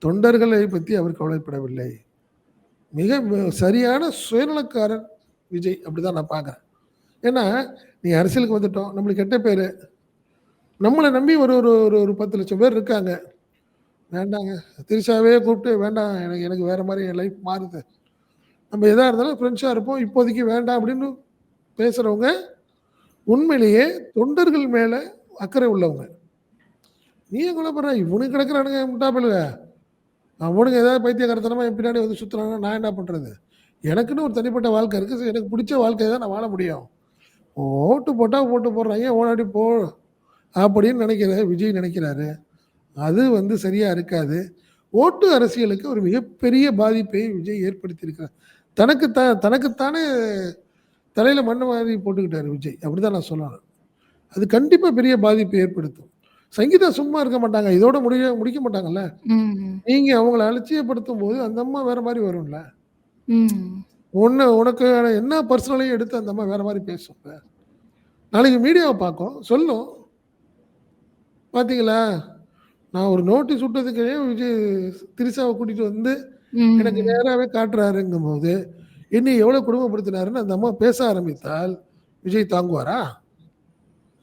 தொண்டர்களை பத்தி அவர் கவலைப்படவில்லை. மிக சரியான சுயநலக்காரர் விஜய். அப்படிதான் நான் பார்க்குறேன். ஏன்னா, நீ அரசியலுக்கு வந்துட்டோம். நம்மளுக்கு கெட்ட பேரு. நம்மள நம்பி ஒரு ஒரு ஒரு ஒரு 10,00,000 பேர் இருக்காங்க. வேண்டாங்க. திரிஷாவே கூப்பிட்டு வேண்டாம் எனக்கு எனக்கு வேற மாரி என் லைஃப் மாறுது. நம்ம எதா இருந்தாலும் ஃப்ரெண்ட்ஸா இருப்போம். இப்போதைக்கு வேண்டாம் அப்படின்னு பேசுறவங்க, உண்மையிலேயே தொண்டர்கள் மேல அக்கறை உள்ளவங்க. நீ ஏன் கொல்லப்படுற? இவனுங்க கிடக்குறானுங்க முட்டா பயலுக. அவனுங்க ஏதாவது பைத்தியக்காரத்தனமா என் பின்னாடி வந்து சுத்துறாங்கன்னா நான் என்ன பண்றது? எனக்குன்னு ஒரு தனிப்பட்ட வாழ்க்கை இருக்கு. எனக்கு பிடிச்ச வாழ்க்கைய தான் நான் வாழ முடியும். ஓட்டு போட்டா ஓட்டு போடுறாய்ங்க. ஓடாடி போ அப்படின்னு நினைக்கிற விஜய் நினைக்கிறாரு. அது வந்து சரியா இருக்காது. ஓட்டு அரசியலுக்கு ஒரு மிகப்பெரிய பாதிப்பை விஜய் ஏற்படுத்தியிருக்கிறார். தனக்குத்தானே தலையில மண்ணு வாரி போட்டுக்கிட்டாரு விஜய். அப்படிதான் நான் சொல்லணும். அது கண்டிப்பா பெரிய பாதிப்பை ஏற்படுத்தும். சங்கீதா சும்மா இருக்க மாட்டாங்க. இதோட முடிக்க மாட்டாங்கல்ல. ம். நீங்க அவங்கள அலட்சியப்படுத்தும்போது அந்த அம்மா வேற மாரி வரும்ல. ம். உனக்கு என்ன பர்சனலையும் எடுத்து அந்த அம்மா வேற மாரி பேசும்ல. நாளைக்கு மீடியாவ பார்க்கும். சொல்லும். பார்த்தீங்களா? நான் ஒரு நோட்டீஸ் விட்டதுக்கு விஜய் திரிஷாவ கூட்டிட்டு வந்து எனக்கு ம். நேராவே காட்டுறாருங்கும்போது, என்னைய எவ்வளோ கொடுமைப்படுத்தினாருன்னு அந்த அம்மா பேச ஆரம்பித்தால், விஜய் தாங்குவாரா?